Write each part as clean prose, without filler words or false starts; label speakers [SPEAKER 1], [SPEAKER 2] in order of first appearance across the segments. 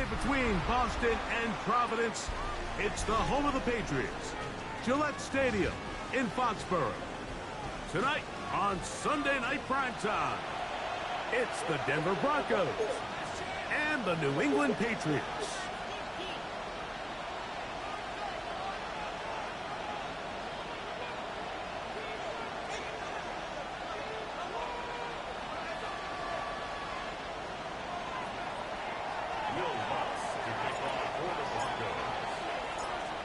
[SPEAKER 1] play between Boston and Providence. It's the home of the Patriots, Gillette Stadium in Foxborough. Tonight on Sunday Night Primetime, it's the Denver Broncos and the New England Patriots.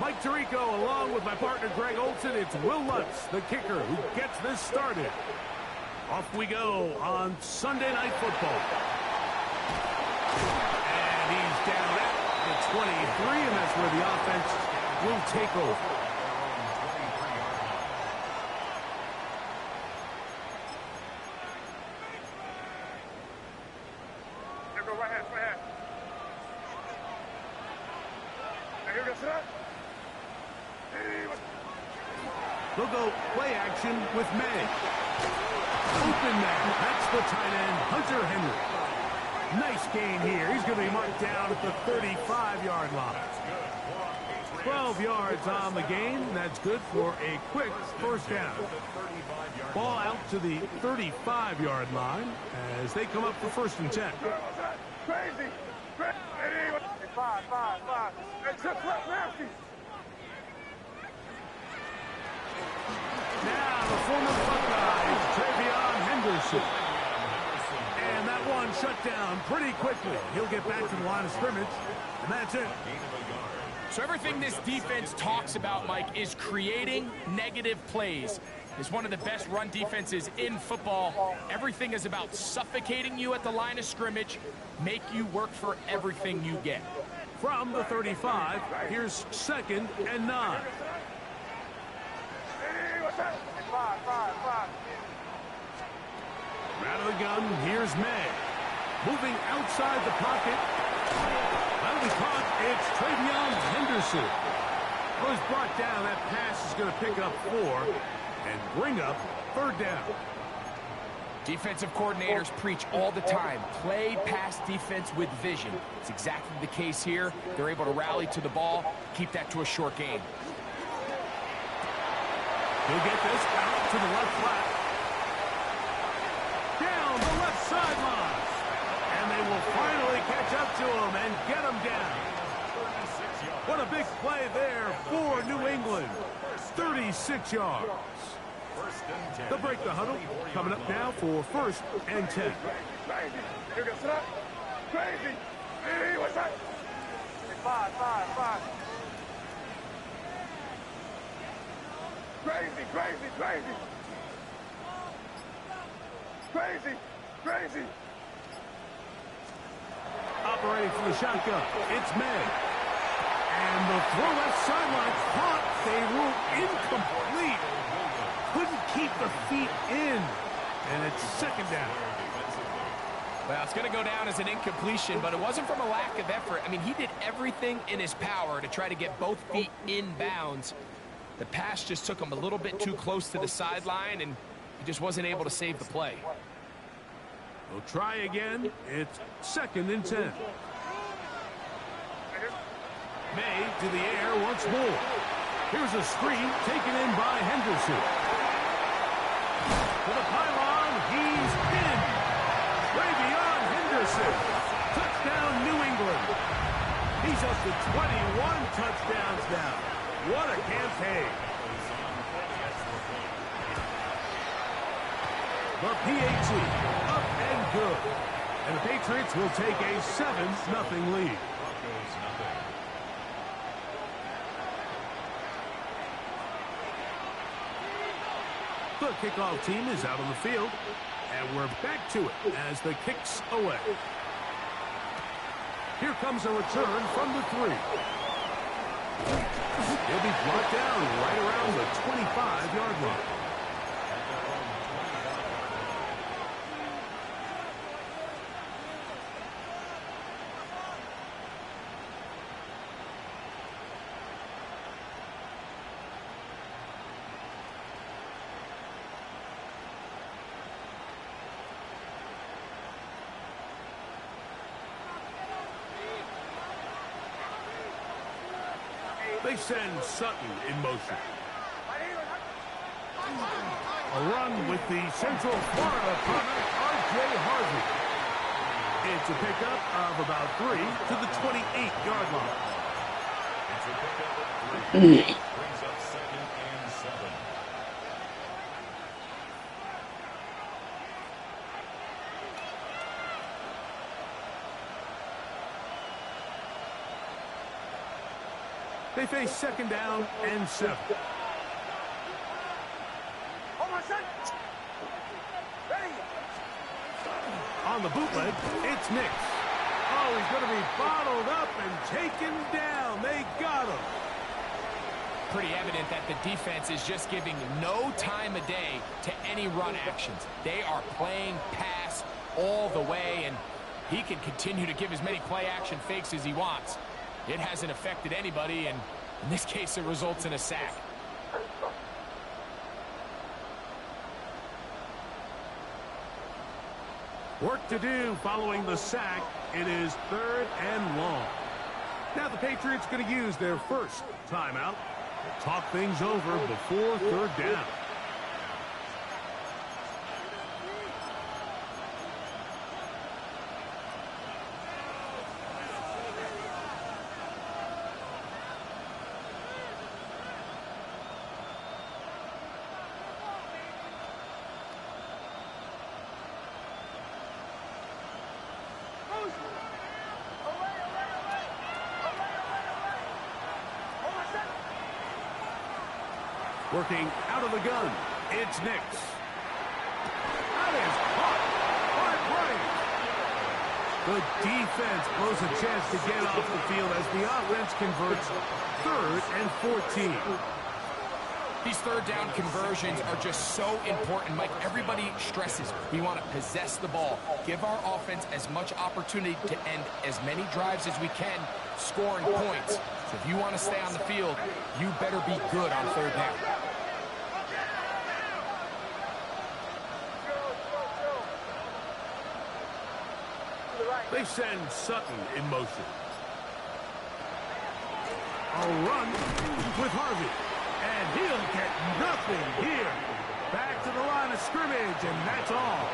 [SPEAKER 1] Mike Tirico, along with my partner Greg Olson, it's Will Lutz, the kicker, who gets this started. Off we go on Sunday Night Football. And he's down at the 23, and that's where the offense will take over.
[SPEAKER 2] Here go right hand, right hand. Now here goes that.
[SPEAKER 1] They'll go play action with May. Open man. That's the tight end, Hunter Henry. Nice gain here. He's going to be marked down at the 35-yard line. 12 yards on the gain. That's good for a quick first down. Ball out to the 35-yard line as they come up for 1st and 10.
[SPEAKER 2] Crazy. Five. It's just nasty.
[SPEAKER 1] Now the former Buckeye is Travion Henderson. And that one shut down pretty quickly. He'll get back to the line of scrimmage, and that's it.
[SPEAKER 3] So everything this defense talks about, Mike, is creating negative plays. It's one of the best run defenses in football. Everything is about suffocating you at the line of scrimmage, make you work for everything you get.
[SPEAKER 1] From the 35, here's 2nd and 9.
[SPEAKER 2] Five.
[SPEAKER 1] Out of the gun, here's May. Moving outside the pocket. That'll be caught. It's Travion Henderson. Was brought down. That pass is going to pick up 4 and bring up 3rd down.
[SPEAKER 3] Defensive coordinators preach all the time, play pass defense with vision. It's exactly the case here. They're able to rally to the ball, keep that to a short game.
[SPEAKER 1] He'll get this out to the left flat. Down the left sideline. And they will finally catch up to him and get him down. What a big play there for New England. 36 yards. They'll break the huddle. Coming up now for 1st and 10.
[SPEAKER 2] Here goes that. Crazy. Hey, what's that? Five. Crazy.
[SPEAKER 1] Operating from the shotgun, it's May. And the throw left sideline caught. They rule incomplete. Couldn't keep the feet in. And it's 2nd down.
[SPEAKER 3] Well, it's going to go down as an incompletion, but it wasn't from a lack of effort. I mean, he did everything in his power to try to get both feet in bounds. The pass just took him a little bit too close to the sideline, and he just wasn't able to save the play.
[SPEAKER 1] We'll try again. It's 2nd and 10. May to the air once more. Here's a screen taken in by Henderson. To the pylon, he's in. Travion Henderson. Touchdown, New England. He's up to 21 touchdowns now. What a campaign. The PAT up and good. And the Patriots will take a 7-0 lead. The kickoff team is out on the field, and we're back to it as the kick's away. Here comes a return from the 3. He'll be brought down right around the 25-yard line. They send Sutton in motion. A run with the Central Florida product, R.J. Harvey. It's a pickup of about 3 to the 28-yard line. Brings up 2nd and 7. They face 2nd down and 7. On the bootleg, it's Nix. Oh, he's going to be bottled up and taken down. They got him.
[SPEAKER 3] Pretty evident that the defense is just giving no time of day to any run actions. They are playing pass all the way, and he can continue to give as many play-action fakes as he wants. It hasn't affected anybody, and in this case, it results in a sack.
[SPEAKER 1] Work to do following the sack. It is 3rd and long. Now the Patriots going to use their first timeout. Talk things over before 3rd down. Working out of the gun, it's Nix. That is caught. Hard running. The defense blows a chance to get off the field as the offense converts 3rd and 14.
[SPEAKER 3] These 3rd down conversions are just so important, Mike. Everybody stresses we want to possess the ball, give our offense as much opportunity to end as many drives as we can, scoring points. So if you want to stay on the field, you better be good on 3rd down.
[SPEAKER 1] They send Sutton in motion. A run with Harvey. And he'll get nothing here. Back to the line of scrimmage, and that's all.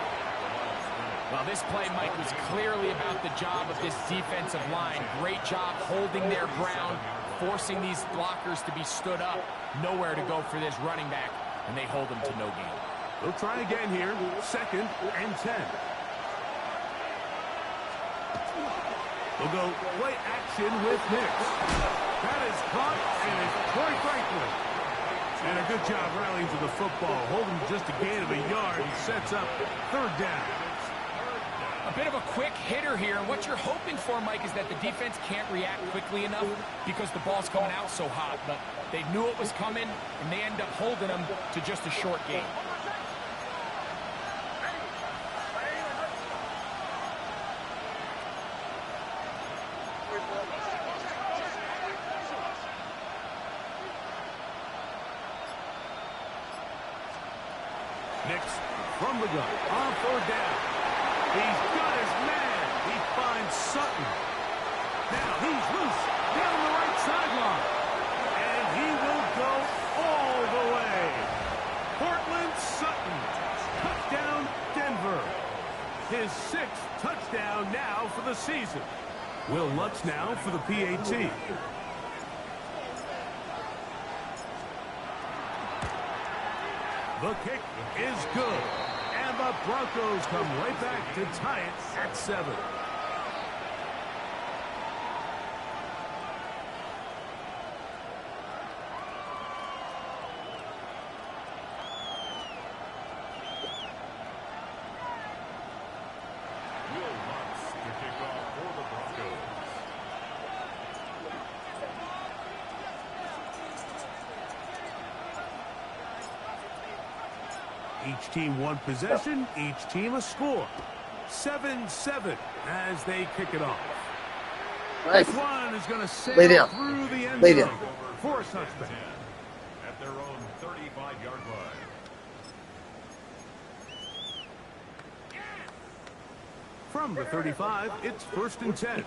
[SPEAKER 3] Well, this play, Mike, was clearly about the job of this defensive line. Great job holding their ground, forcing these blockers to be stood up. Nowhere to go for this running back, and they hold him to no gain.
[SPEAKER 1] They'll try again here, 2nd and 10. They'll go play action with Nix. That is caught, and it's Troy Franklin. And a good job rallying to the football, holding just a gain of a yard. He sets up 3rd down.
[SPEAKER 3] A bit of a quick hitter here, and what you're hoping for, Mike, is that the defense can't react quickly enough because the ball's coming out so hot. But they knew it was coming, and they end up holding them to just a short gain.
[SPEAKER 1] Nix from the gun on 3rd down. He's got his man. He finds Sutton. Now he's loose down the right sideline. And he will go all the way. Portland Sutton. Touchdown Denver. His 6th touchdown now for the season. Will Lutz now for the PAT. The kick is good. And the Broncos come right back to tie it at 7. Each team one possession, each team a score. 7-7 as they kick it off.
[SPEAKER 4] Nice.
[SPEAKER 1] This one is going to sail
[SPEAKER 4] Lay down.
[SPEAKER 1] through the end
[SPEAKER 4] Lay
[SPEAKER 1] zone
[SPEAKER 4] down.
[SPEAKER 1] for a touchdown.
[SPEAKER 5] At their own 35-yard line.
[SPEAKER 1] From the 35, it's 1st and 10.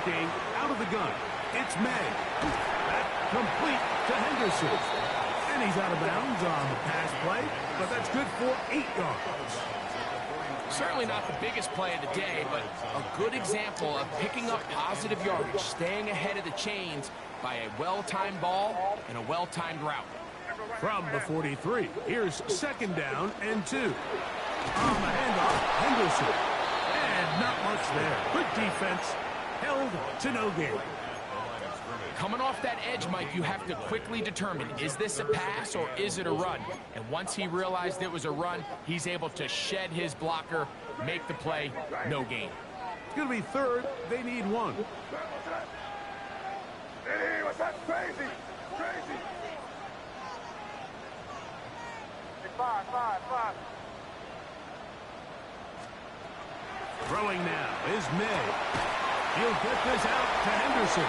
[SPEAKER 1] looking out of the gun. It's May. That complete to Henderson. And he's out of bounds on the pass play, but that's good for 8 yards.
[SPEAKER 3] Certainly not the biggest play of the day, but a good example of picking up positive yardage, staying ahead of the chains by a well-timed ball and a well-timed route.
[SPEAKER 1] From the 43, here's 2nd down and 2. On the handoff, Henderson. And not much there. Good defense, held to no gain.
[SPEAKER 3] Coming off that edge, Mike, you have to quickly determine, is this a pass or is it a run? And once he realized it was a run, he's able to shed his blocker, make the play, no gain.
[SPEAKER 1] It's going to be 3rd. They need 1.
[SPEAKER 2] Hey, what's that? Crazy, crazy. Hey, 5.
[SPEAKER 1] Throwing now is May. He'll get this out to Henderson.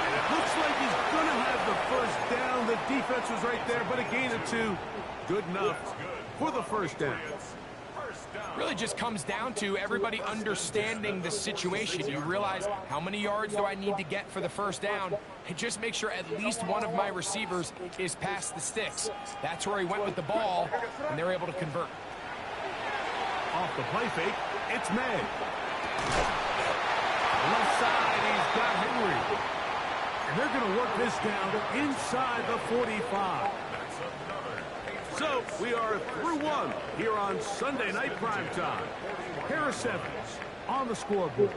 [SPEAKER 1] And it looks like he's going to have the 1st down. The defense was right there, but a gain of 2. Good enough for the 1st down.
[SPEAKER 3] Really just comes down to everybody understanding the situation. You realize, how many yards do I need to get for the 1st down? And just make sure at least one of my receivers is past the sticks. That's where he went with the ball, and they're able to convert.
[SPEAKER 1] Off the play fake, it's May. Left side, he's got Henry. And they're going to work this down inside the 45. So we are through 1 here on Sunday Night Primetime. Harris Evans on the scoreboard.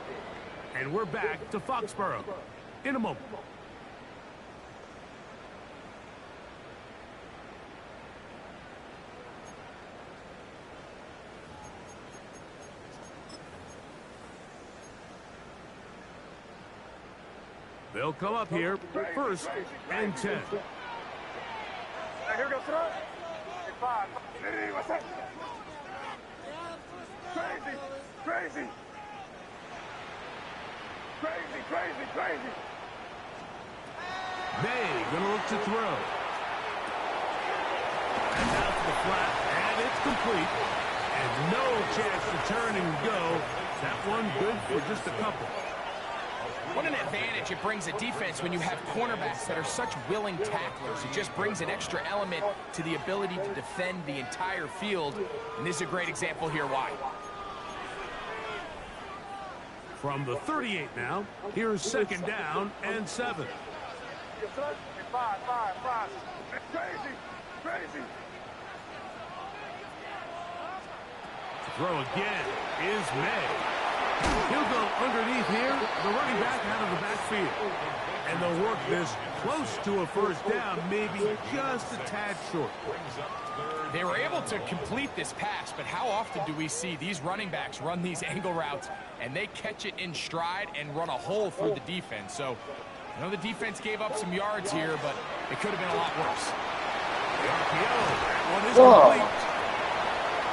[SPEAKER 1] And we're back to Foxborough in a moment. They'll come up here, 1st and 10.
[SPEAKER 2] Now, here goes front. Hey, 5. Hey, what's that? Crazy, crazy. Crazy.
[SPEAKER 1] May gonna look to throw. That's out to the flat, and it's complete. And no chance to turn and go. That one good for just a couple.
[SPEAKER 3] What an advantage it brings a defense when you have cornerbacks that are such willing tacklers. It just brings an extra element to the ability to defend the entire field. And this is a great example here why.
[SPEAKER 1] From the 38 now, here's 2nd down and 7.
[SPEAKER 2] Hey, 5. Crazy.
[SPEAKER 1] Throw again is May. He'll go underneath here, the running back out of the backfield. And they'll work this close to a 1st down, maybe just a tad short.
[SPEAKER 3] They were able to complete this pass, but how often do we see these running backs run these angle routes and they catch it in stride and run a hole through the defense? So, I know the defense gave up some yards here, but it could have been a lot worse.
[SPEAKER 1] The RPO, one is complete.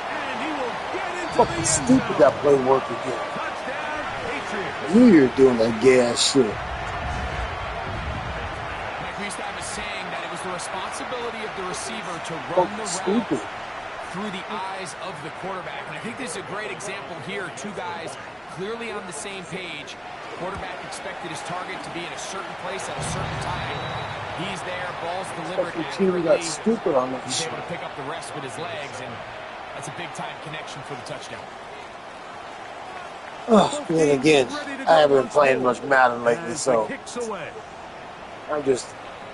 [SPEAKER 1] And he will get into the end zone.
[SPEAKER 4] Stupid that play work again.
[SPEAKER 1] Touchdown, Patriots.
[SPEAKER 4] I knew you were doing that gas shit.
[SPEAKER 3] Mike, we used to have a saying that it was the responsibility of the receiver to run the route through the eyes of the quarterback. And I think this is a great example here. 2 guys clearly on the same page. Quarterback expected his target to be in a certain place at a certain time. He's there, ball's delivered
[SPEAKER 4] Team got stupid on that
[SPEAKER 3] He's
[SPEAKER 4] shit.
[SPEAKER 3] able to pick up the rest with his legs, and that's a big-time connection for the touchdown.
[SPEAKER 4] Oh, and again, I haven't been playing much Madden lately, so I'm just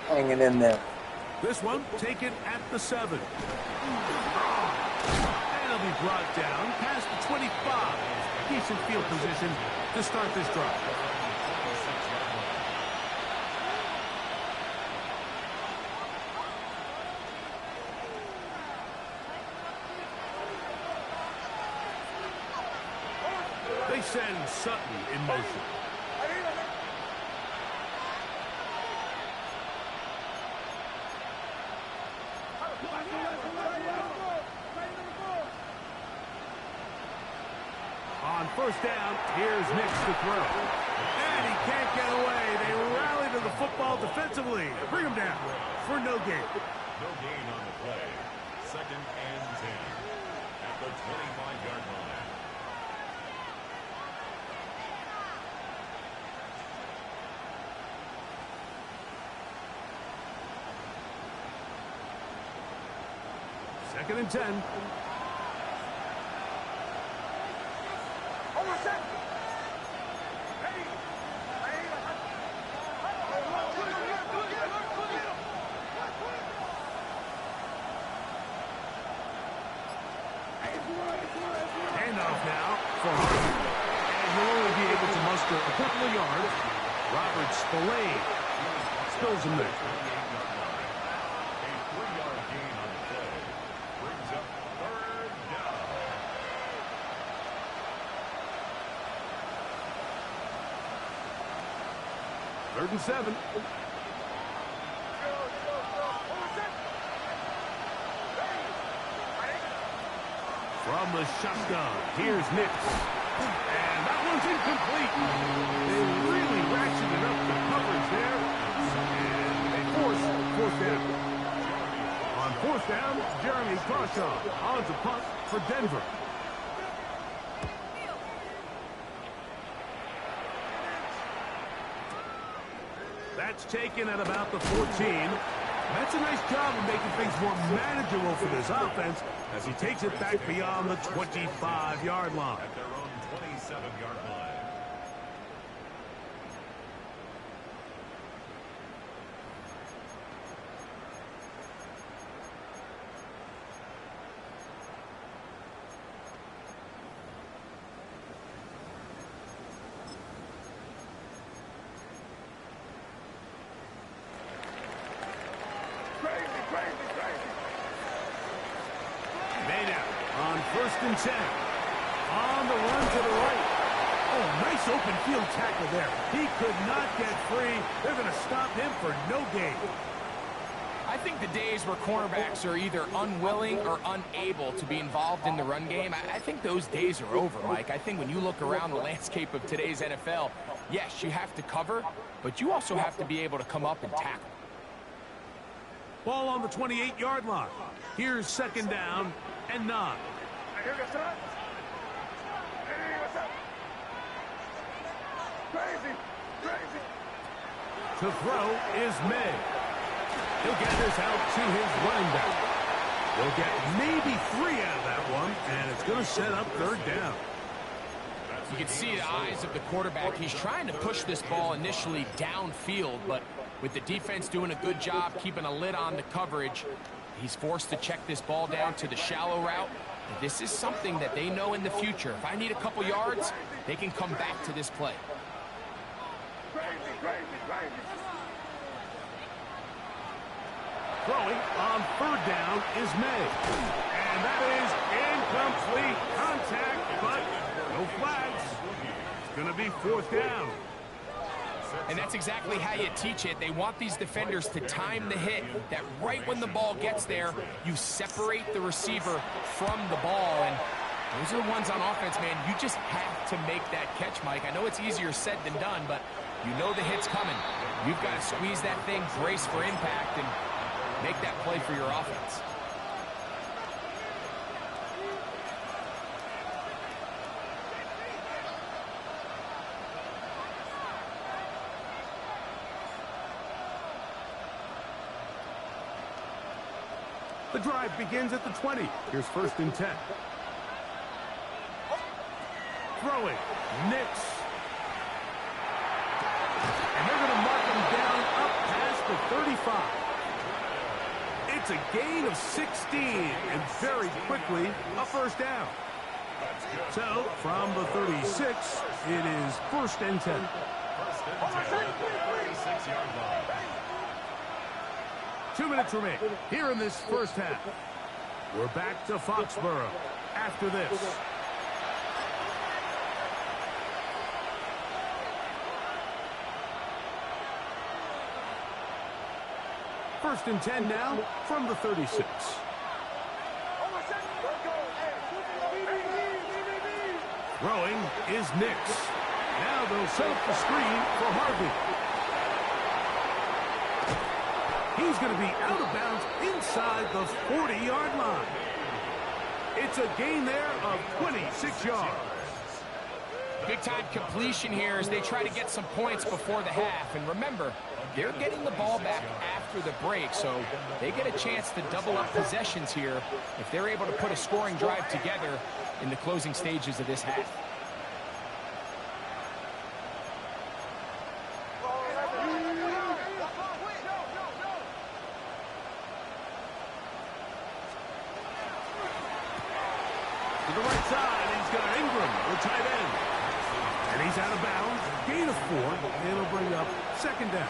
[SPEAKER 4] hanging in there.
[SPEAKER 1] This one taken at the 7. And he'll be brought down past the 25. Decent field position to start this drive. They send Sutton in motion. On 1st down, here's Nix to throw. And he can't get away. They rally to the football defensively. Bring him down for no gain.
[SPEAKER 5] No gain on the play. 2nd and 10 at the 25-yard line.
[SPEAKER 1] Second and 10. Handoff now for Harvey. And he'll only be able to muster a couple of yards. Robert Spillane spills him there.
[SPEAKER 5] A 3-yard gain on the play brings up third down.
[SPEAKER 1] Third and 7. From the shotgun, here's Nix. And that one's incomplete. They really ratcheted up the coverage there. And they force fourth down. On fourth down, Jeremy Crawshaw on to punt for Denver. That's taken at about the 14. That's a nice job of making things more manageable for this offense as he takes it back beyond the 25-yard line.
[SPEAKER 5] At their own 27-yard line.
[SPEAKER 1] Made out on first and 10. On the run to the right. Oh, nice open field tackle there. He could not get free. They're going to stop him for no gain.
[SPEAKER 3] I think the days where cornerbacks are either unwilling or unable to be involved in the run game, I think those days are over, Mike. I think when you look around the landscape of today's NFL, yes, you have to cover, but you also have to be able to come up and tackle.
[SPEAKER 1] Ball on the 28-yard line. Here's second down and 9.
[SPEAKER 2] Here goes son. Hey, what's up? Crazy.
[SPEAKER 1] To throw is May. He'll get this out to his running back. He'll get maybe 3 out of that one, and it's going to set up third down.
[SPEAKER 3] You can see the eyes of the quarterback. He's trying to push this ball initially downfield, but with the defense doing a good job keeping a lid on the coverage, he's forced to check this ball down to the shallow route. And this is something that they know in the future. If I need a couple yards, they can come back to this play.
[SPEAKER 1] Throwing on third down is May. And that is incomplete contact, but no flags. It's going to be fourth down.
[SPEAKER 3] And that's exactly how you teach it. They want these defenders to time the hit, that right when the ball gets there, you separate the receiver from the ball. And those are the ones on offense, man. You just have to make that catch, Mike. I know it's easier said than done, but you know the hit's coming. You've got to squeeze that thing, brace for impact, and make that play for your offense.
[SPEAKER 1] The drive begins at the 20. Here's first and 10. Throwing, Nix. And they're going to mark him down up past the 35. It's a gain of 16, and very quickly, a first down. So, from the 36, it is first and 10.
[SPEAKER 5] First and 10, 36-yard line.
[SPEAKER 1] 2 minutes remain here in this first half. We're back to Foxborough after this. First and 10 now from the 36. Throwing is Nix. Now they'll set up the screen for Harvey. He's going to be out of bounds inside the 40-yard line. It's a gain there of 26 yards.
[SPEAKER 3] Big-time completion here as they try to get some points before the half. And remember, they're getting the ball back after the break, so they get a chance to double up possessions here if they're able to put a scoring drive together in the closing stages of this half.
[SPEAKER 1] To the right side, he's got Ingram, the tight end. And he's out of bounds. Gain of 4. It'll bring up second down.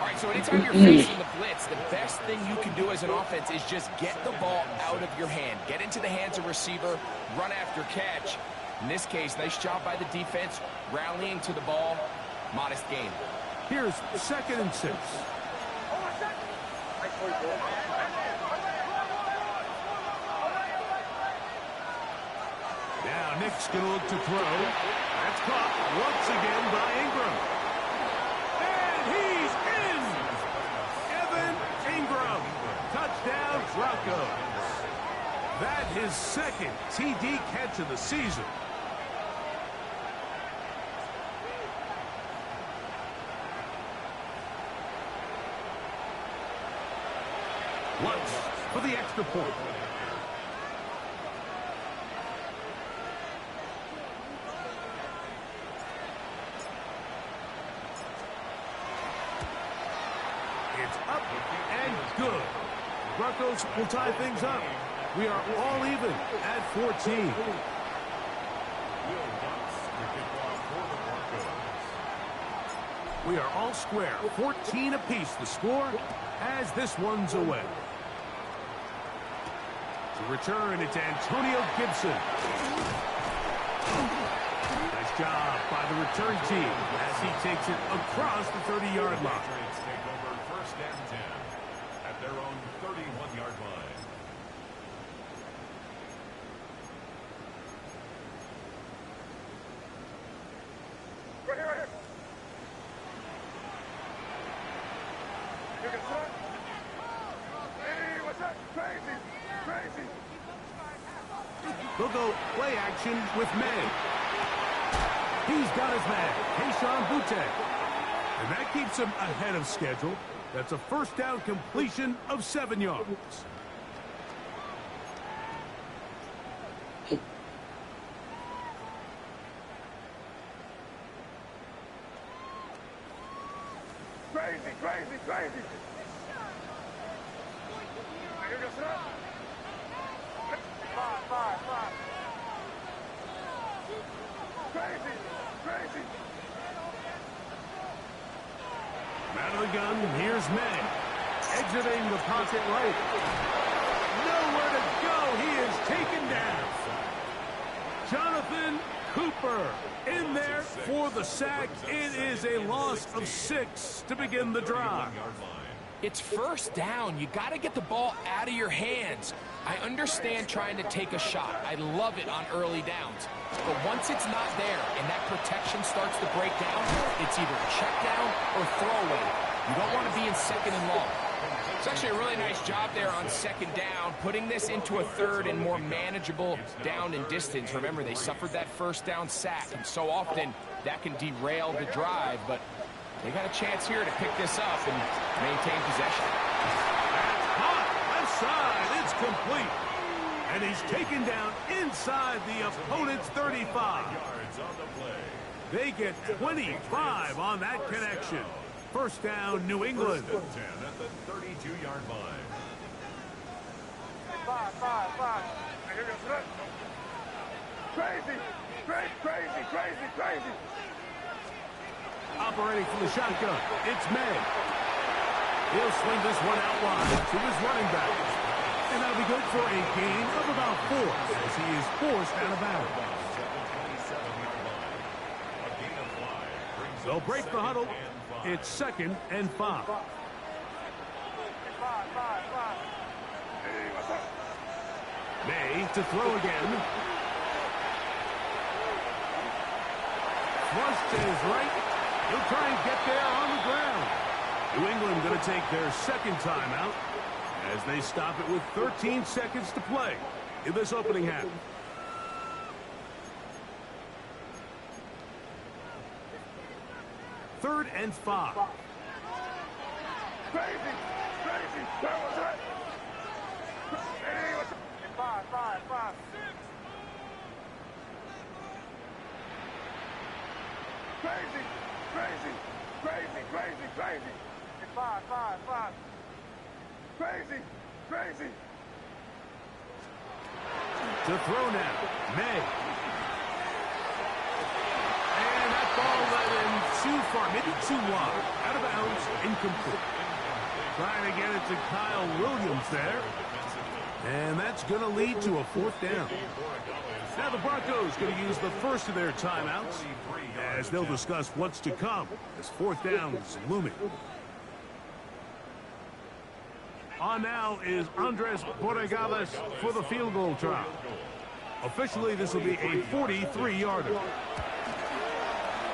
[SPEAKER 3] All right, so anytime you're facing the blitz, the best thing you can do as an offense is just get the ball out of your hand. Get into the hands of receiver, run after catch. In this case, nice job by the defense, rallying to the ball. Modest gain.
[SPEAKER 1] Here's 2nd and 6. Now Nick's going to look to throw. That's caught once again by Ingram. And he's in! Evan Ingram. Touchdown, Broncos. That his 2nd TD catch of the season. Lutz for the extra point. It's up and good. Broncos will tie things up. We are all even at 14. We are all square. 14 apiece the score as this one's away. To return, it's Antonio Gibson. Nice job by the return team as he takes it across the 30-yard line.
[SPEAKER 5] Take over 1st and 10 at their own 31-yard line.
[SPEAKER 2] Right here, right here. You can start. Hey, what's that? Crazy, crazy.
[SPEAKER 1] They'll go play action with May. He's got his man, Keyshawn Boutte. And that keeps him ahead of schedule. That's a 1st down completion of 7 yards.
[SPEAKER 2] Crazy, crazy, crazy. You can start. 5. Crazy, crazy.
[SPEAKER 1] Out of the gun, here's May. Exiting the pocket right. Nowhere to go. He is taken down. Jonathan Cooper in there for the sack. It is a loss of 6 to begin the drive.
[SPEAKER 3] It's 1st down. You got to get the ball out of your hands. I understand trying to take a shot. I love it on early downs. But once it's not there and that protection starts to break down, it's either check down or throwaway. You don't want to be in 2nd and long. It's actually a really nice job there on 2nd down, putting this into a 3rd and more manageable down and distance. Remember, they suffered that 1st down sack, and so often that can derail the drive. But they got a chance here to pick this up and maintain possession.
[SPEAKER 1] That's hot. Left side. It's complete. And he's taken down inside the opponent's 35. They get 25 on that connection. 1st down, New England.
[SPEAKER 5] 10 at the 32-yard line.
[SPEAKER 2] 5. Now here goes that. Crazy, crazy.
[SPEAKER 1] Operating from the shotgun, it's May. He'll swing this one out wide to his running back. And that'll be good for a gain of about 4 as he is forced out of bounds. They'll break the huddle. It's 2nd and 5.
[SPEAKER 2] Hey, what's up?
[SPEAKER 1] May to throw again. Flushed to his right. He'll try and get there on the ground. New England going to take their 2nd timeout as they stop it with 13 seconds to play in this opening half. and 5.
[SPEAKER 2] Crazy. Where was it? Hey, what's it? 5. Crazy. 5. Crazy.
[SPEAKER 1] To throw now, May. And that ball led him too far, maybe too wide. Out of bounds, incomplete. Trying to get it to Kyle Williams there. And that's going to lead to a 4th down. Now the Broncos going to use the first of their timeouts as they'll discuss what's to come as 4th down is looming. On now is Andres Borregales for the field goal try. Officially, this will be a 43-yarder.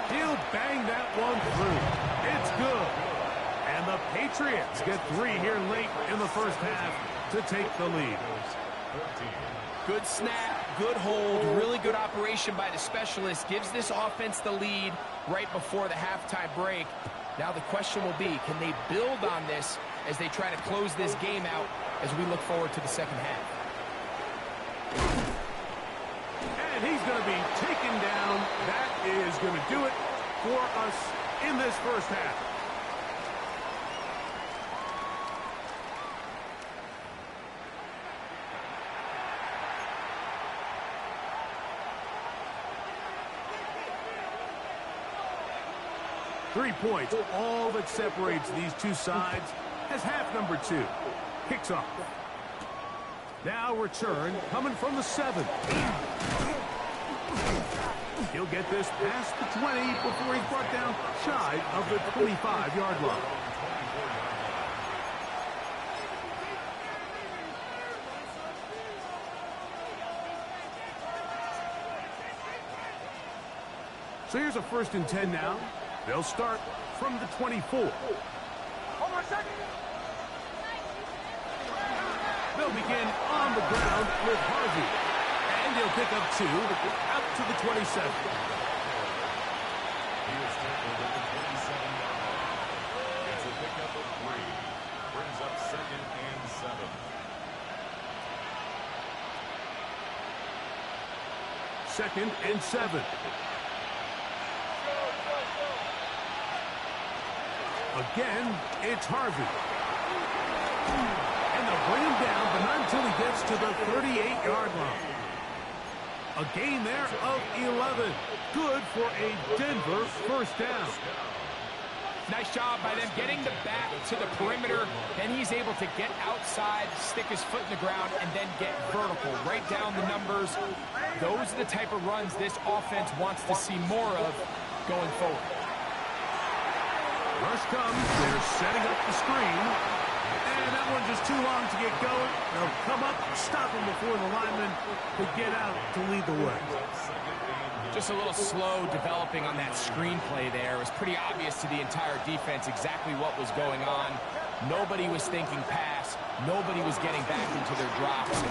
[SPEAKER 1] He'll bang that one through. It's good. And the Patriots get 3 here late in the first half to take the lead.
[SPEAKER 3] Good snap, good hold, really good operation by the specialist. Gives this offense the lead right before the halftime break. Now the question will be, can they build on this as they try to close this game out as we look forward to the second half?
[SPEAKER 1] And he's going to be taken down. That is going to do it for us in this first half. Three points, all that separates these two sides as half number 2 kicks off. Now return coming from the 7. He'll get this past the 20 before he's brought down shy of the 25-yard line. So here's a 1st and 10 now. They'll start from the 24.
[SPEAKER 2] Hold on a second.
[SPEAKER 1] They'll begin on the ground with Harvey. And he'll pick up 2 out to the 27.
[SPEAKER 5] He is tackled at the 27-yard line. It's a pickup of 3. Brings up 2nd and 7.
[SPEAKER 1] 2nd and 7. Again, it's Harvey. And they'll bring him down, but not until he gets to the 38-yard line. A gain there of 11. Good for a Denver 1st down.
[SPEAKER 3] Nice job by them getting the back to the perimeter. Then he's able to get outside, stick his foot in the ground, and then get vertical. Right down the numbers. Those are the type of runs this offense wants to see more of going forward.
[SPEAKER 1] Rush comes. They're setting up the screen. And that one just too long to get going. They'll come up, stop him before the lineman could get out to lead the way.
[SPEAKER 3] Just a little slow developing on that screenplay there. It was pretty obvious to the entire defense exactly what was going on. Nobody was thinking pass. Nobody was getting back into their drops. And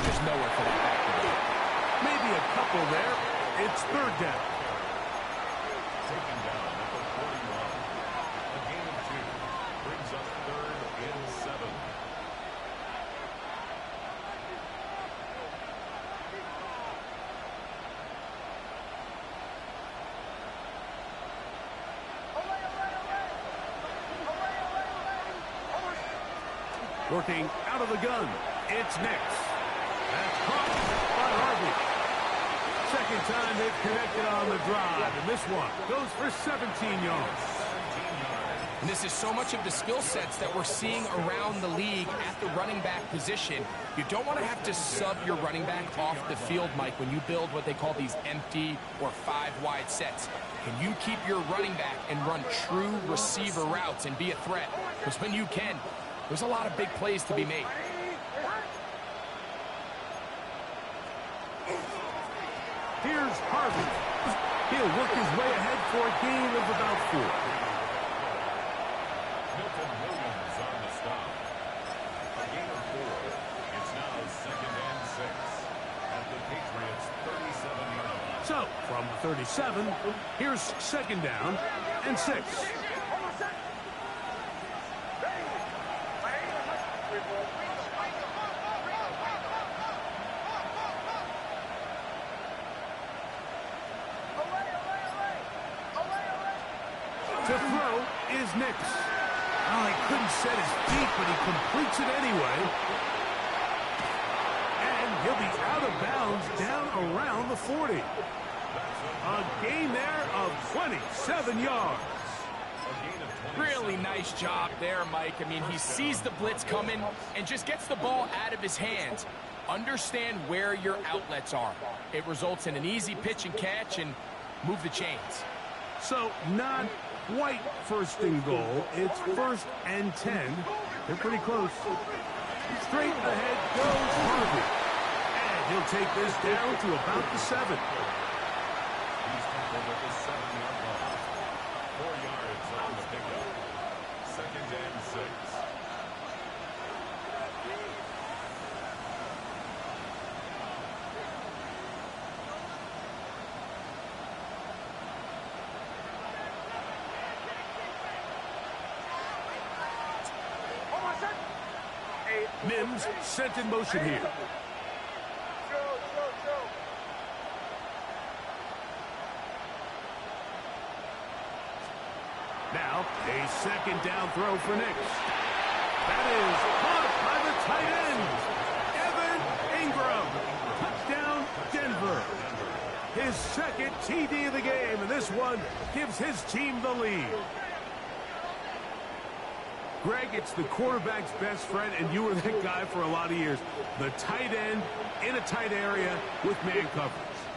[SPEAKER 3] there's nowhere for that back to go.
[SPEAKER 1] Maybe a couple there. It's 3rd down.
[SPEAKER 5] Taken down at the 41. A gain of 2. Brings up 3rd and 7.
[SPEAKER 1] Working out of the gun. It's next. That's caught by Harvey. 2nd time they've connected on the drive. And this one goes for 17 yards.
[SPEAKER 3] And this is so much of the skill sets that we're seeing around the league at the running back position. You don't want to have to sub your running back off the field, Mike, when you build what they call these empty or 5-wide sets. Can you keep your running back and run true receiver routes and be a threat? Because when you can, there's a lot of big plays to be made.
[SPEAKER 1] Here's Harvey. He'll work his way ahead for a gain of about 4.
[SPEAKER 5] Milton Williams on the stop. A gain of 4. It's now 2nd and 6 at the Patriots' 37-yard line.
[SPEAKER 1] So, from the 37, here's 2nd down and 6. is Nix. Oh, he couldn't set his feet, but he completes it anyway. And he'll be out of bounds down around the 40. A gain there of 27 yards.
[SPEAKER 3] Really nice job there, Mike. I mean, he sees the blitz coming and just gets the ball out of his hands. Understand where your outlets are. It results in an easy pitch and catch and move the chains.
[SPEAKER 1] So not quite first and goal. It's 1st and 10. They're pretty close. Straight ahead goes Harvey. And he'll take this down to about the 7.
[SPEAKER 5] He's tackled at the 7-yard line. 4 yards on the pickup. 2nd and 6.
[SPEAKER 1] Mims sent in motion here. Now, a 2nd down throw for Nix. That is caught by the tight end, Evan Ingram. Touchdown, Denver. His 2nd TD of the game, and this one gives his team the lead. Greg, it's the quarterback's best friend, and you were that guy for a lot of years. The tight end in a tight area with man coverage.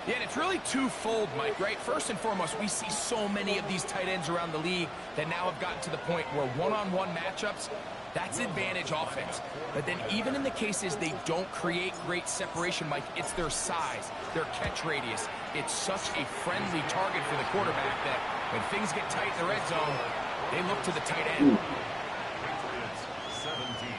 [SPEAKER 3] Yeah, and it's really twofold, Mike, right? First and foremost, we see so many of these tight ends around the league that now have gotten to the point where one-on-one matchups, that's advantage offense. But then even in the cases they don't create great separation, Mike, it's their size, their catch radius. It's such a friendly target for the quarterback that when things get tight in the red zone, they look to the tight end.
[SPEAKER 5] Patriots 17.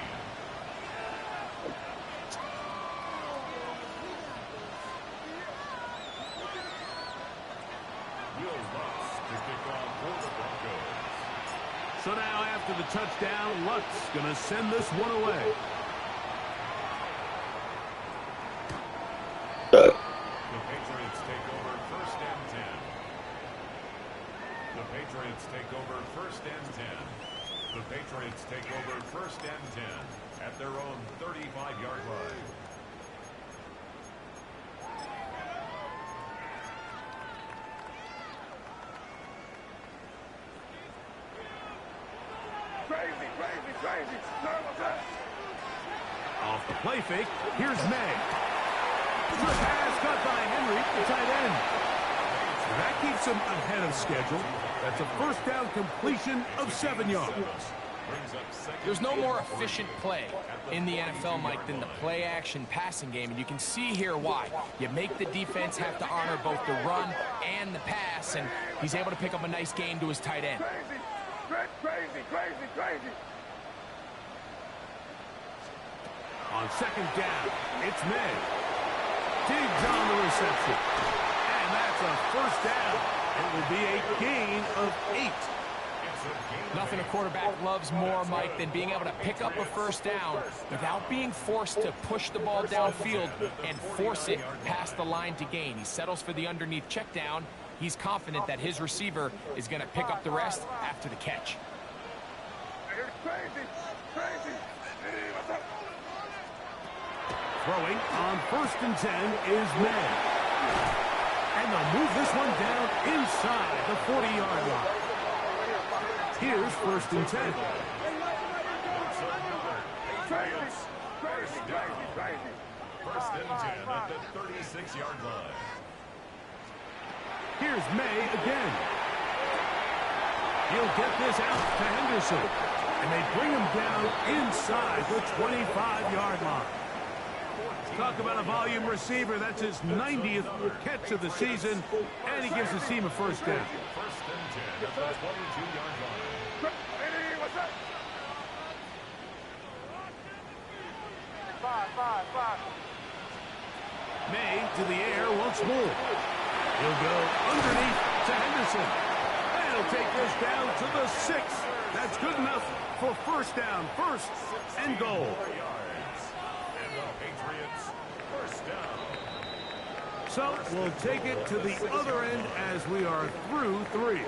[SPEAKER 1] So now after the touchdown, Lutz going to send this one away.
[SPEAKER 5] The Patriots take over 1st and 10. The Patriots take over 1st and 10. The Patriots take over 1st and 10 at their own 35-yard line.
[SPEAKER 2] Crazy.
[SPEAKER 1] Off the play fake, here's May. Good pass cut by Henry, the tight end. That keeps him ahead of schedule. That's a 1st down completion of 7 yards.
[SPEAKER 3] There's no more efficient play in the NFL, Mike, than the play-action passing game, and you can see here why. You make the defense have to honor both the run and the pass, and he's able to pick up a nice gain to his tight end.
[SPEAKER 2] Crazy.
[SPEAKER 1] On 2nd down, it's May. Diggs on the reception. And that's a 1st down. It will be a gain of 8.
[SPEAKER 3] Nothing a quarterback loves more, Mike, than being able to pick up a 1st down without being forced to push the ball downfield and force it past the line to gain. He settles for the underneath check down. He's confident that his receiver is going to pick up the rest after the catch.
[SPEAKER 2] Crazy.
[SPEAKER 1] Throwing on 1st and 10 is May. And they'll move this one down inside the 40-yard line. Here's 1st and 10.
[SPEAKER 2] Crazy.
[SPEAKER 5] 1st and 10 at the 36-yard line.
[SPEAKER 1] Here's May again. He'll get this out to Henderson. And they bring him down inside the 25-yard line. Talk about a volume receiver. That's his 90th catch of the season. And he gives the team a 1st down.
[SPEAKER 5] 1st and 10 at the 22-yard line.
[SPEAKER 2] What's up? 5.
[SPEAKER 1] May to the air once more. He'll go underneath to Henderson. And he'll take this down to the 6. That's good enough for 1st down. 1st and goal.
[SPEAKER 5] And the Patriots 1st down.
[SPEAKER 1] So we'll take it to the other end as we are through 3.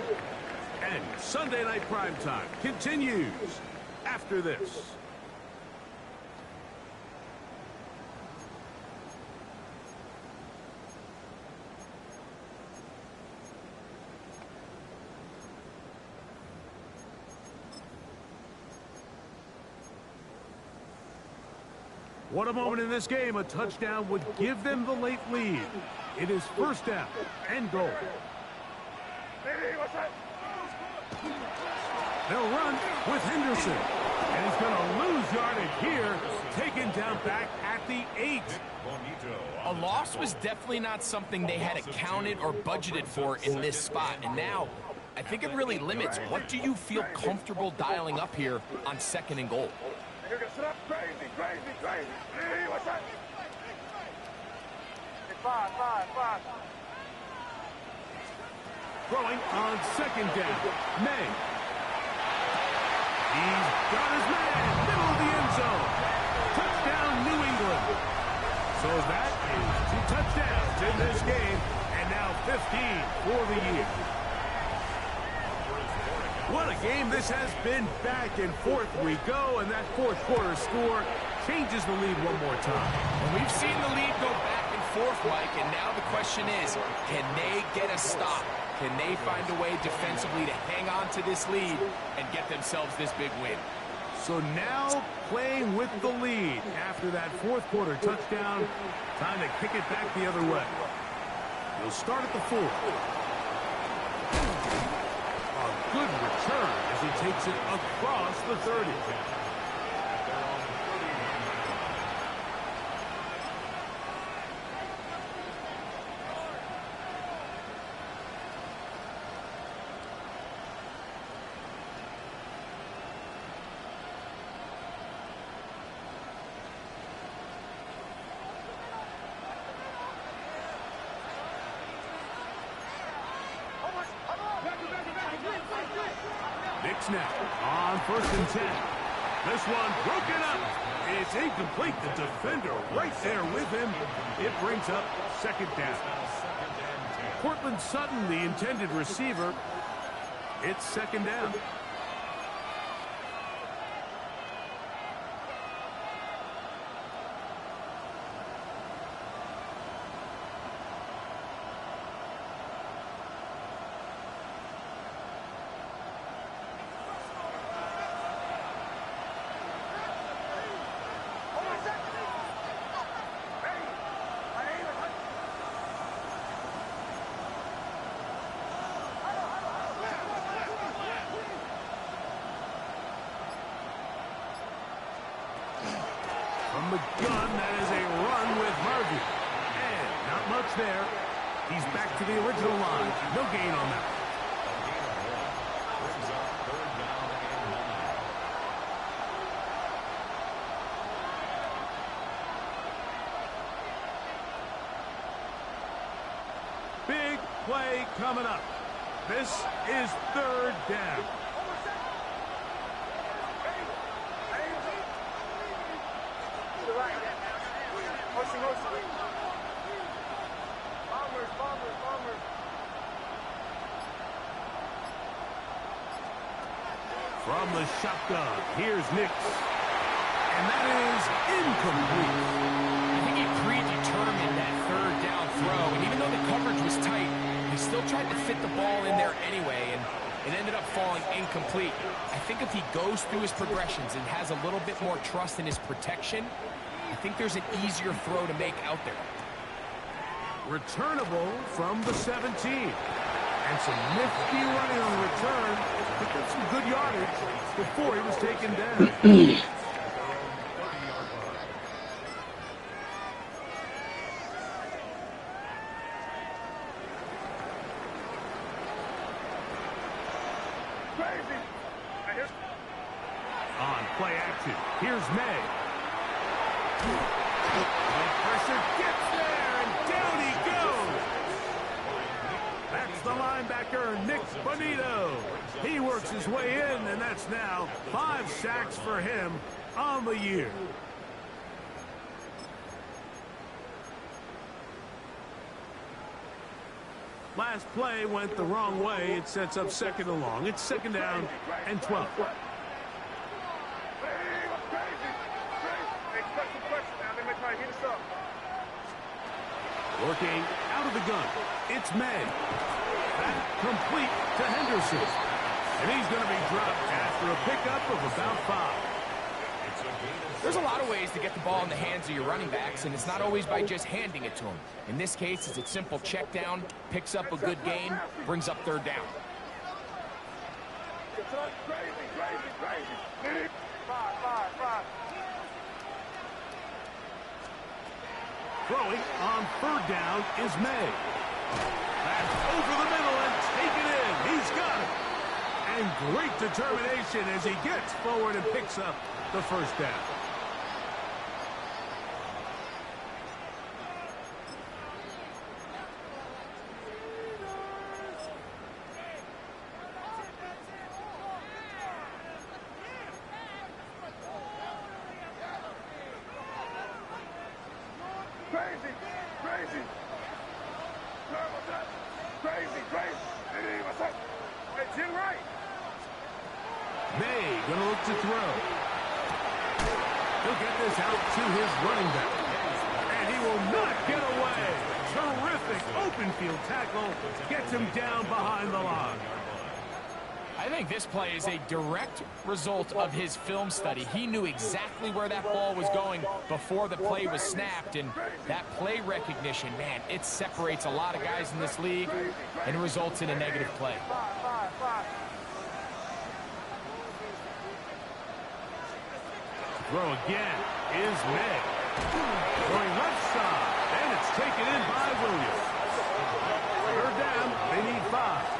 [SPEAKER 1] And Sunday Night Primetime continues after this. What a moment in this game. A touchdown would give them the late lead. It is first down and goal. They'll run with Henderson. And he's going to lose yardage here. Taken down back at the 8.
[SPEAKER 3] A loss was definitely not something they had accounted or budgeted for in this spot. And now, I think it really limits what do you feel comfortable dialing up here on 2nd and goal.
[SPEAKER 1] Throwing on 2nd down. May. He's got his man. Middle of the end zone. Touchdown, New England. So that is 2 touchdowns in this game. And now 15 for the year. What a game this has been. Back and forth we go, and that 4th quarter score changes the lead one more time.
[SPEAKER 3] Well, we've seen the lead go back and forth, Mike, and now the question is, can they get a stop? Can they find a way defensively to hang on to this lead and get themselves this big win?
[SPEAKER 1] So now playing with the lead after that 4th quarter touchdown, time to kick it back the other way. We'll start at the 4. Good return as he takes it across the 30. Snap on 1st and 10. This one broken up. It's incomplete. The defender right there with him. It brings up 2nd down. Cortland Sutton, the intended receiver. It's 2nd down. From the gun, that is a run with Harvey. And not much there. He's back to the original line. No gain on that. Big play coming up. This is 3rd down. From the shotgun, here's Nix. And that is incomplete.
[SPEAKER 3] I think he predetermined that 3rd down throw, and even though the coverage was tight, he still tried to fit the ball in there anyway, and it ended up falling incomplete. I think if he goes through his progressions and has a little bit more trust in his protection, I think there's an easier throw to make out there.
[SPEAKER 1] Returnable from the 17. And some nifty running on the return. Picked up some good yardage before he was taken down. On play action, here's May. The pressure gets there, and down he goes. That's the linebacker, Nick Bonito. He works his way in, and that's now 5 sacks for him on the year. Last play went the wrong way. It sets up second and long. It's second down and 12. Working out of the gun. It's May. That complete to Henderson. And he's going to be dropped after a pickup of about 5.
[SPEAKER 3] There's a lot of ways to get the ball in the hands of your running backs, and it's not always by just handing it to them. In this case, it's a simple check down, picks up a good gain, brings up third down.
[SPEAKER 1] Throwing on third down is May. That's over the middle and taken in. He's got it. And great determination as he gets forward and picks up the first down. May gonna look to throw. He'll get this out to his running back. And he will not get away. Terrific open field tackle. Gets him down behind the line.
[SPEAKER 3] I think this play is a direct result of his film study. He knew exactly where that ball was going before the play was snapped, and that play recognition, man, it separates a lot of guys in this league and results in a negative play.
[SPEAKER 1] Throw again is May. Going left side, and it's taken in by Williams. Third down, they need 5.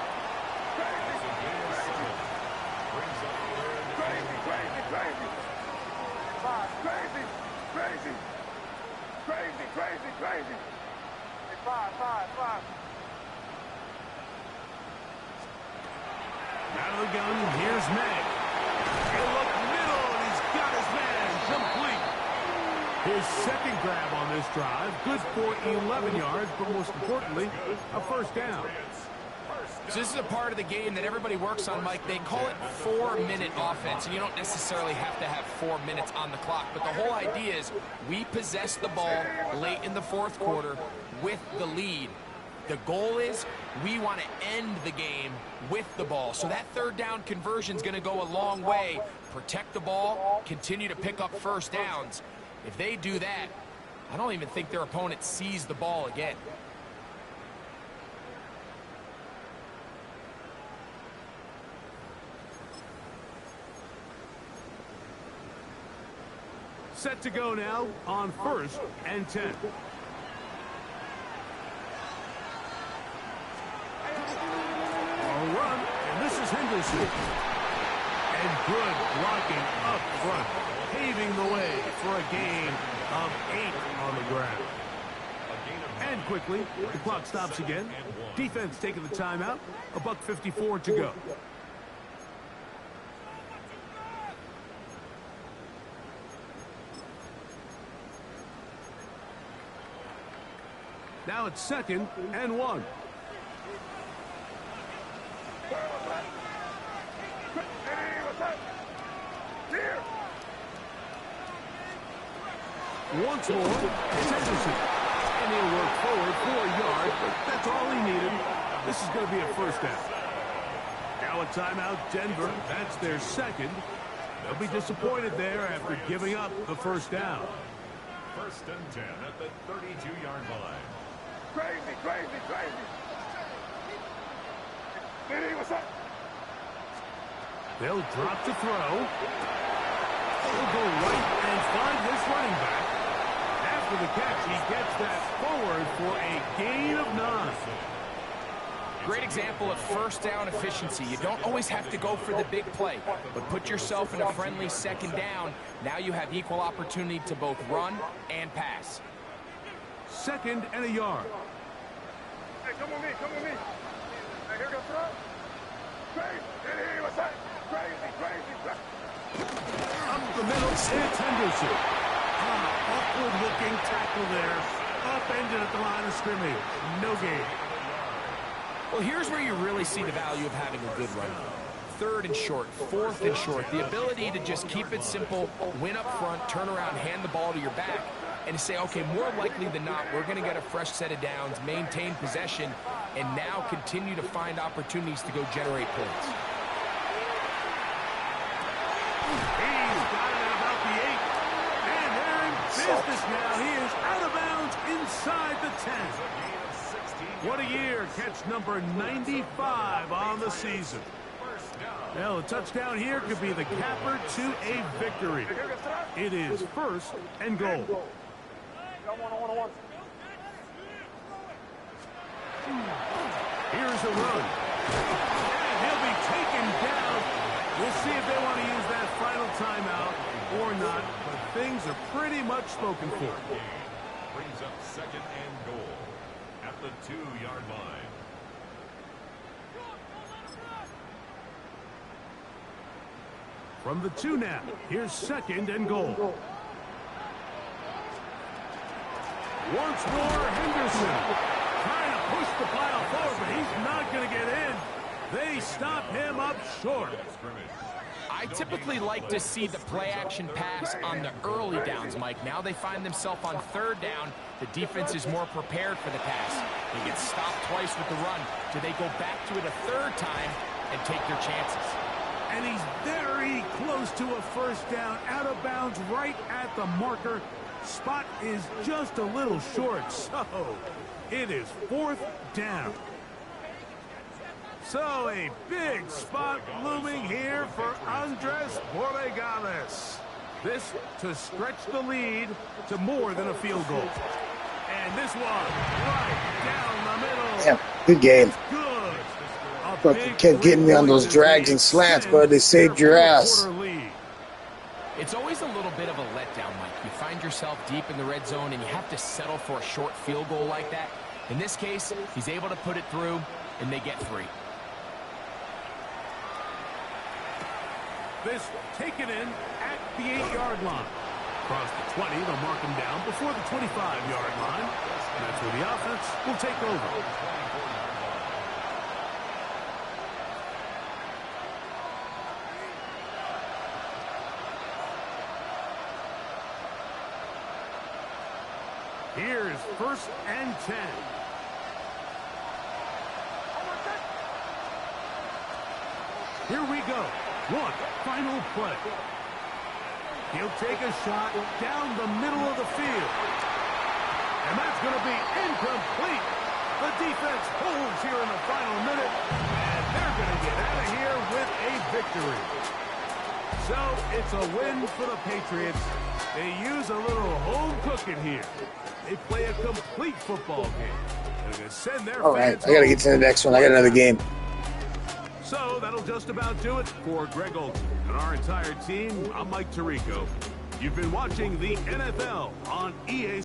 [SPEAKER 2] Crazy. 5.
[SPEAKER 1] Out of the gun, here's May. He'll look middle, and he's got his man complete. His second grab on this drive, good for 11 yards, but most importantly, a first down.
[SPEAKER 3] So this is a part of the game that everybody works on, Mike. They call it 4-minute offense, and you don't necessarily have to have 4 minutes on the clock. But the whole idea is we possess the ball late in the fourth quarter with the lead. The goal is we want to end the game with the ball. So that third down conversion is going to go a long way. Protect the ball, continue to pick up first downs. If they do that, I don't even think their opponent sees the ball again.
[SPEAKER 1] Set to go now on 1st and 10. A run, and this is Henderson. And good blocking up front, paving the way for a gain of 8 on the ground. And quickly, the clock stops again. Defense taking the timeout. $1:54 to go. Now it's 2nd and 1. Once more, it's Henderson. And he'll work forward for a yard, but that's all he needed. This is going to be a first down. Now a timeout, Denver. That's their second. They'll be disappointed there after giving up the first down.
[SPEAKER 5] 1st and 10 at the 32-yard line.
[SPEAKER 2] Crazy. Diddy, what's up?
[SPEAKER 1] They'll drop to throw. He'll go right and find his running back. After the catch, he gets that forward for a gain of 9.
[SPEAKER 3] Great example of first down efficiency. You don't always have to go for the big play, but put yourself in a friendly second down. Now you have equal opportunity to both run and pass.
[SPEAKER 1] 2nd and a yard.
[SPEAKER 2] Hey, come with me. Hey, here goes throw. Crazy. Hey, what's that? Crazy.
[SPEAKER 1] Up the middle, it's Henderson. Awkward-looking tackle there. Upended at the line of scrimmage. No gain.
[SPEAKER 3] Well, here's where you really see the value of having a good run. 3rd and short, 4th and short. The ability to just keep it simple, win up front, turn around, hand the ball to your back, and say, okay, more likely than not, we're going to get a fresh set of downs, maintain possession, and now continue to find opportunities to go generate points.
[SPEAKER 1] He's got it at about the 8. And they're in business now. He is out of bounds inside the 10. What a year. Catch number 95 on the season. Well, a touchdown here could be the capper to a victory. It is 1st and goal. Here's a run. And he'll be taken down. We'll see if they want to use that final timeout or not, but things are pretty much spoken for.
[SPEAKER 5] Brings up 2nd and goal at the 2-yard line.
[SPEAKER 1] From the 2 now, here's 2nd and goal. Once more, Henderson trying to push the pile forward, but he's not going to get in. They stop him up short.
[SPEAKER 3] I typically like to see the play-action pass on the early downs, Mike. Now they find themselves on 3rd down. The defense is more prepared for the pass. They get stopped twice with the run. Do they go back to it a 3rd time and take their chances?
[SPEAKER 1] And he's very close to a 1st down, out of bounds right at the marker. Spot is just a little short, so it is 4th down. So a big spot looming here for Andres Borregales. This to stretch the lead to more than a field goal. And this one right down the middle.
[SPEAKER 4] Yeah, good game.
[SPEAKER 1] Good.
[SPEAKER 4] Fucking kept getting me on those drags and slants, but they saved your ass.
[SPEAKER 3] It's always a little bit of a letdown, Mike. You find yourself deep in the red zone and you have to settle for a short field goal like that. In this case, he's able to put it through, and they get 3.
[SPEAKER 1] This taken in at the 8-yard line. Across the 20, they'll mark him down before the 25-yard line. And that's where the offense will take over. Here's 1st and 10. Here we go. One final play. He'll take a shot down the middle of the field. And that's going to be incomplete. The defense holds here in the final minute. And they're going to get out of here with a victory. So it's a win for the Patriots. They use a little home cooking here. They play a complete football game. They're going to send their
[SPEAKER 4] All right,
[SPEAKER 1] fans
[SPEAKER 4] I got to get to the next one. I got another game.
[SPEAKER 1] So that'll just about do it for Greg Olsen and our entire team. I'm Mike Tirico. You've been watching the NFL on EA